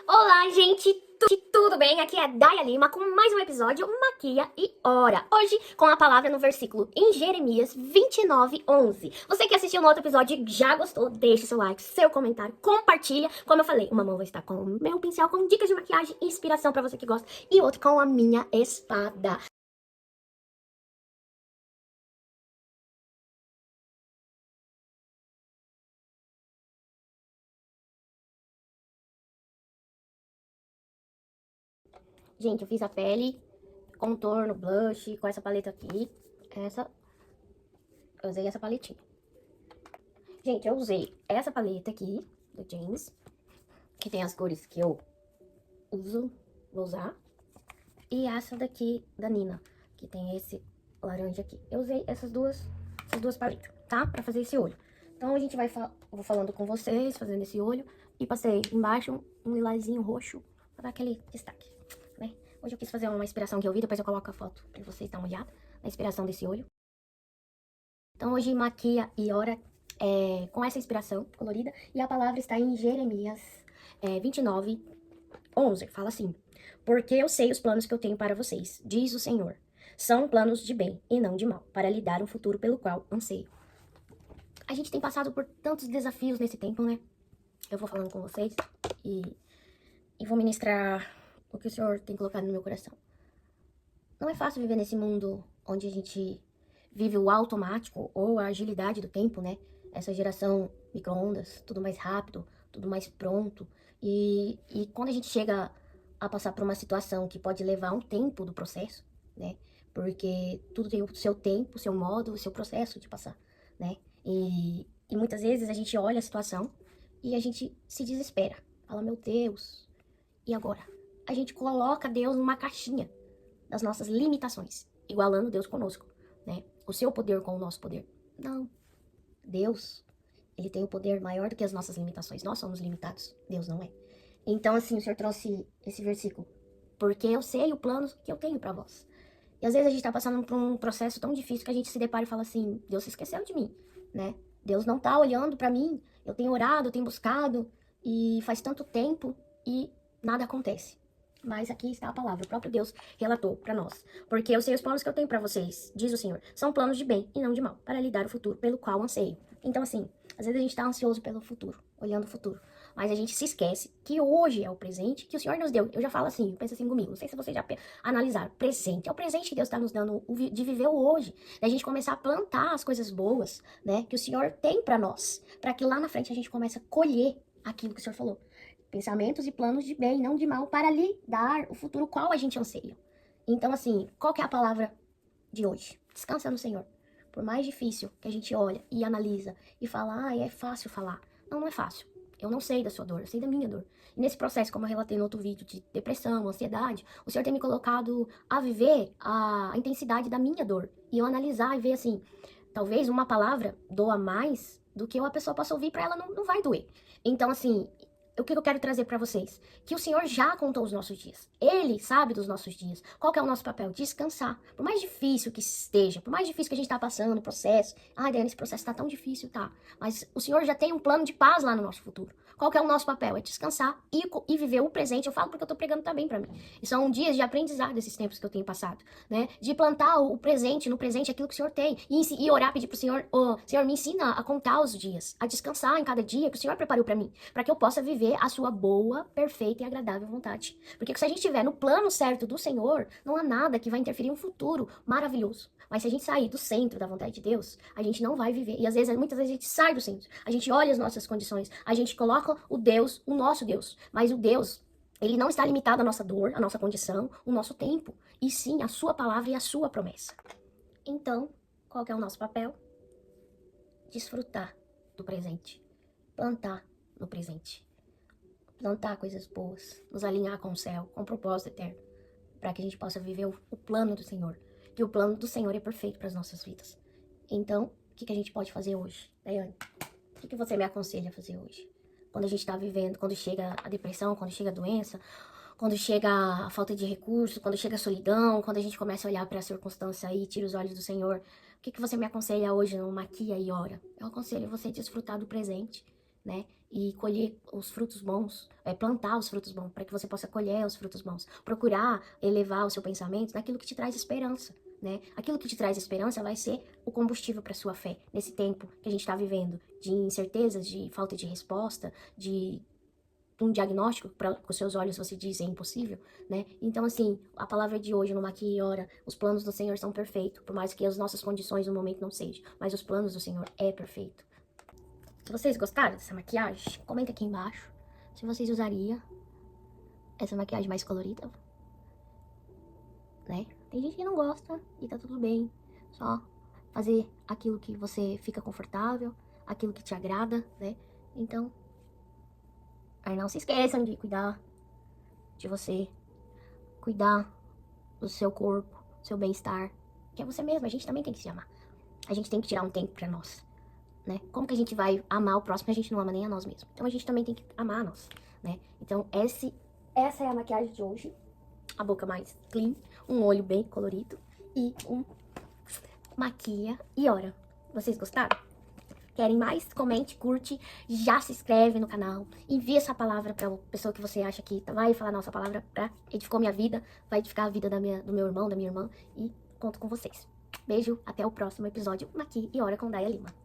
Olá, gente! Tudo bem? Aqui é Daya Lima com mais um episódio Maquia e Ora. Hoje com a palavra no versículo em Jeremias 29:11. Você que assistiu no outro episódio e já gostou, deixe seu like, seu comentário, compartilha. Como eu falei, uma mão vai estar com o meu pincel com dicas de maquiagem e inspiração pra você que gosta e outra com a minha espada. Gente, eu fiz a pele, contorno, blush com essa paleta aqui. Eu usei essa paletinha. Gente, eu usei essa paleta aqui, do James, que tem as cores que eu vou usar. E essa daqui, da Nina, que tem esse laranja aqui. Eu usei essas duas paletas, tá? Pra fazer esse olho. Então, a gente vou falando com vocês, fazendo esse olho. E passei embaixo um lilazinho roxo, pra dar aquele destaque, né? Hoje eu quis fazer uma inspiração que eu vi, depois eu coloco a foto pra vocês darem uma olhada na inspiração desse olho. Então, hoje Maquia e Ora com essa inspiração colorida. E a palavra está em Jeremias 29:11. Fala assim: porque eu sei os planos que eu tenho para vocês, diz o Senhor. São planos de bem e não de mal, para lhe dar um futuro pelo qual anseio. A gente tem passado por tantos desafios nesse tempo, né? Eu vou falando com vocês e vou ministrar o que o Senhor tem colocado no meu coração. Não é fácil viver nesse mundo onde a gente vive o automático ou a agilidade do tempo, né? Essa geração micro-ondas, tudo mais rápido, tudo mais pronto. E quando a gente chega a passar por uma situação que pode levar um tempo do processo, né? Porque tudo tem o seu tempo, o seu modo, o seu processo de passar, né? E muitas vezes a gente olha a situação e a gente se desespera. Fala, meu Deus, e agora? A gente coloca Deus numa caixinha das nossas limitações, igualando Deus conosco, né? O seu poder com o nosso poder. Não. Deus, ele tem o poder maior do que as nossas limitações. Nós somos limitados, Deus não é. Então, assim, o Senhor trouxe esse versículo. Porque eu sei o plano que eu tenho pra vós. E às vezes a gente tá passando por um processo tão difícil que a gente se depara e fala assim, Deus se esqueceu de mim, né? Deus não tá olhando pra mim. Eu tenho orado, eu tenho buscado, e faz tanto tempo e nada acontece. Mas aqui está a palavra, o próprio Deus relatou pra nós. Porque eu sei os planos que eu tenho pra vocês, diz o Senhor. São planos de bem e não de mal, para lhe dar o futuro pelo qual anseio. Então, assim, às vezes a gente tá ansioso pelo futuro, olhando o futuro. Mas a gente se esquece que hoje é o presente que o Senhor nos deu. Eu já falo assim, pensa assim comigo. Não sei se vocês já analisaram. Presente. É o presente que Deus está nos dando de viver o hoje. Da gente começar a plantar as coisas boas, né? Que o Senhor tem pra nós. Pra que lá na frente a gente comece a colher aquilo que o Senhor falou. Pensamentos e planos de bem, não de mal, para lhe dar o futuro qual a gente anseia. Então, assim, qual que é a palavra de hoje? Descansa no Senhor. Por mais difícil que a gente olha e analisa e fala, é fácil falar. Não, não é fácil. Eu não sei da sua dor, eu sei da minha dor. E nesse processo, como eu relatei no outro vídeo, de depressão, ansiedade, o Senhor tem me colocado a viver a intensidade da minha dor. E eu analisar e ver assim, talvez uma palavra doa mais do que uma pessoa possa ouvir, pra ela não vai doer. Então, assim, o que eu quero trazer pra vocês? Que o Senhor já contou os nossos dias. Ele sabe dos nossos dias. Qual que é o nosso papel? Descansar. Por mais difícil que esteja, por mais difícil que a gente tá passando, o processo. Ai, Dani, esse processo tá tão difícil, tá? Mas o Senhor já tem um plano de paz lá no nosso futuro. Qual que é o nosso papel? É descansar e viver o presente. Eu falo porque eu tô pregando também pra mim. E são dias de aprendizado esses tempos que eu tenho passado, né? De plantar o presente, no presente, aquilo que o Senhor tem. E orar, pedir pro Senhor, Senhor, me ensina a contar os dias, a descansar em cada dia que o Senhor preparou pra mim, pra que eu possa viver a sua boa, perfeita e agradável vontade. Porque se a gente estiver no plano certo do Senhor, não há nada que vai interferir em um futuro maravilhoso. Mas se a gente sair do centro da vontade de Deus, a gente não vai viver. E às vezes, muitas vezes a gente sai do centro. A gente olha as nossas condições, a gente coloca o Deus, o nosso Deus. Mas o Deus, ele não está limitado à nossa dor, à nossa condição, o nosso tempo. E sim, a sua palavra e a sua promessa. Então, qual que é o nosso papel? Desfrutar do presente. Plantar no presente. Plantar coisas boas. Nos alinhar com o céu, com o propósito eterno. Para que a gente possa viver o plano do Senhor. Que o plano do Senhor é perfeito para as nossas vidas. Então, o que a gente pode fazer hoje? Daiane, o que você me aconselha a fazer hoje? Quando a gente tá vivendo, quando chega a depressão, quando chega a doença, quando chega a falta de recursos, quando chega a solidão, quando a gente começa a olhar para a circunstância e tira os olhos do Senhor, o que você me aconselha hoje no Maquia e Ora? Eu aconselho você a desfrutar do presente, né? e colher os frutos bons, plantar os frutos bons, para que você possa colher os frutos bons. Procurar elevar o seu pensamento naquilo que te traz esperança, né? Aquilo que te traz esperança vai ser o combustível para sua fé nesse tempo que a gente está vivendo, de incertezas, de falta de resposta, de um diagnóstico para com seus olhos você diz é impossível, né? Então, assim, a palavra de hoje no Maquia e Ora, os planos do Senhor são perfeitos, por mais que as nossas condições no momento não sejam, mas os planos do Senhor é perfeito. Se vocês gostaram dessa maquiagem, comenta aqui embaixo se vocês usariam essa maquiagem mais colorida, né? Tem gente que não gosta e tá tudo bem, só fazer aquilo que você fica confortável, aquilo que te agrada, né? Então, aí não se esqueçam de cuidar de você, cuidar do seu corpo, do seu bem-estar, que é você mesmo, a gente também tem que se amar. A gente tem que tirar um tempo pra nós, né? Como que a gente vai amar o próximo se a gente não ama nem a nós mesmos? Então a gente também tem que amar a nós, né? Então essa é a maquiagem de hoje. A boca mais clean, um olho bem colorido e um maquia e ora. Vocês gostaram? Querem mais? Comente, curte, já se inscreve no canal, envia essa palavra pra pessoa que você acha que vai falar nossa palavra pra edificou minha vida, vai edificar a vida do meu irmão, da minha irmã e conto com vocês. Beijo, até o próximo episódio Maqui e Ora com Daya Lima.